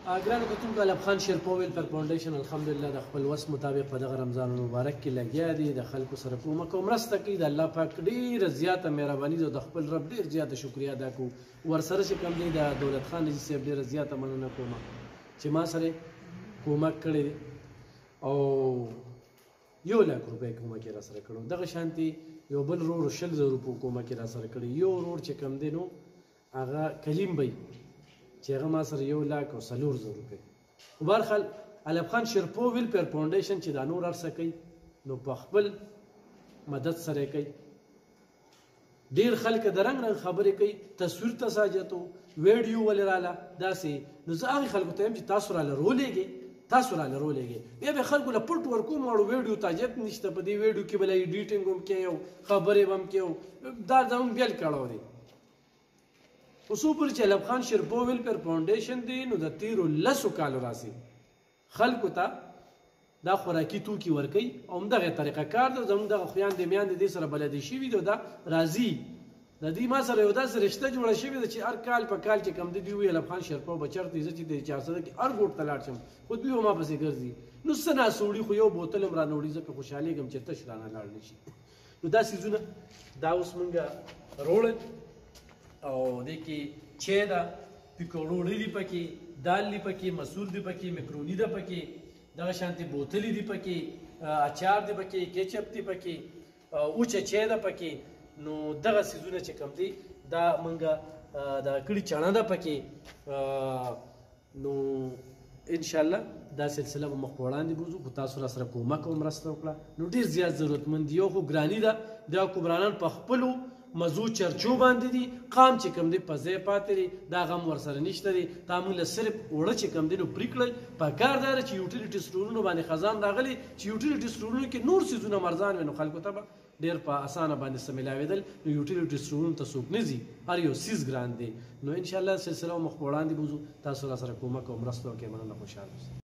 ګرانو کتونکو علب خان شیرپو ویلفیر فاونډیشن الحمدلله د خپل وس مطابق په دغه رمضان مبارک کې لګیا دي د خلکو سره کومک او مرسته کوي د الله پاک ډېره زیاته مهرباني ده او د خپل رب ډېر زیاته شکریه ادا کوو ورسره چې کوم دی د دولت خان نجي صاحب ډېره زیاته مننه کوم چې ما سره کومک کړی دی او 1 لک روپۍ کومک یې راسره کړی دغه شانتې یو بل ورور 200,000 روپۍ کومک یې راسره کړی یو ورور چې کوم دی نو هغه کلیم بی چې هغه ما سره 1,04,000 روپۍ خو بهرحال علب خان شیرپو ویلفیر فاونډیشن چې دا نور هر څه کوي نو په خپل مدد سره یې کوي ډېر خلک د رنګ رنګ خبرې کوي تصویر ته ساجت ویډیو ولې راله داسې نو زه هغې خلکو ته یم چې تاسو راله رولېږئ بیا به خلکو له پټ ورکوم اړو ویډیو تاجت نشته په دې ویډیو کې به له ایډیټینګ هم کوي او خبرې به هم کوي دا زموږ بیل کړو دی اوس پورې چې علب خان شیرپو ویلفیر فاونډیشن دی نو د تیرو 10 کالو راسي خلکو ته دا خوراکي توکي ورکوي او همدغه طریقه کار ده زموږ دغه خویندې میندې دې سره بلدې شوي دي او دا راځي د دې ما سره یو داسې رشته جوړه شوې ده چې هر کال په کال چې کوم دی دوی وایي علب خان شیرپو به چېرته زه چې د 400 کې هر ګوټ ته لاړ شم خو دوی ما پسې ګرځي نو څه ناسه وړي خو یو بوتل هم رانه وړي ځکه خوشحالېږم چې تش رانه لاړ نه شي نو دا څیزونه دا اوس مونږ روړل او دې کې چای ده پکوړې دي پکې دال دي پکې مسور دي پکې مکروني ده پکې دغه شانتې بوتلې دي پکې اچار دي پکې کیچپ دي پکې اوچه چای ده پکې نو دغه څیزونه چې کوم دي دا مونږ د کړي چڼه ده پکې نو انشاءالله دا سلسله به مخ په وړاندې بوځو خو تاسو راسره کومک او مرسته وکړه نو ډېر زیات ضرورتمند دي یو خو ګراني ده دا کبرانان په خپلو مزو چرچو باندې دي قام چې کوم دی په ځای پاتې دي دا غم ورسره نشته دی تا موږ له صرف اوړه چې کوم دی نو پرې کړل پکار دا چې یوټیلیټي سټورونو باندې خزان راغلی چې یوټیلیټي سټورونو کې نور څیزونه مرزان وي نو خلکو ته به ډېر په اسانه باندې څه میلاوېدل نو یوټیلیټي سټورونو ته څوک نه ځي هر یو څیز ګران دی نو انشاءالله سلسله مخ په وړاندې بوځو تاسو راسره کومک او مرسته وکړئ مننه خوشحاله اوسئ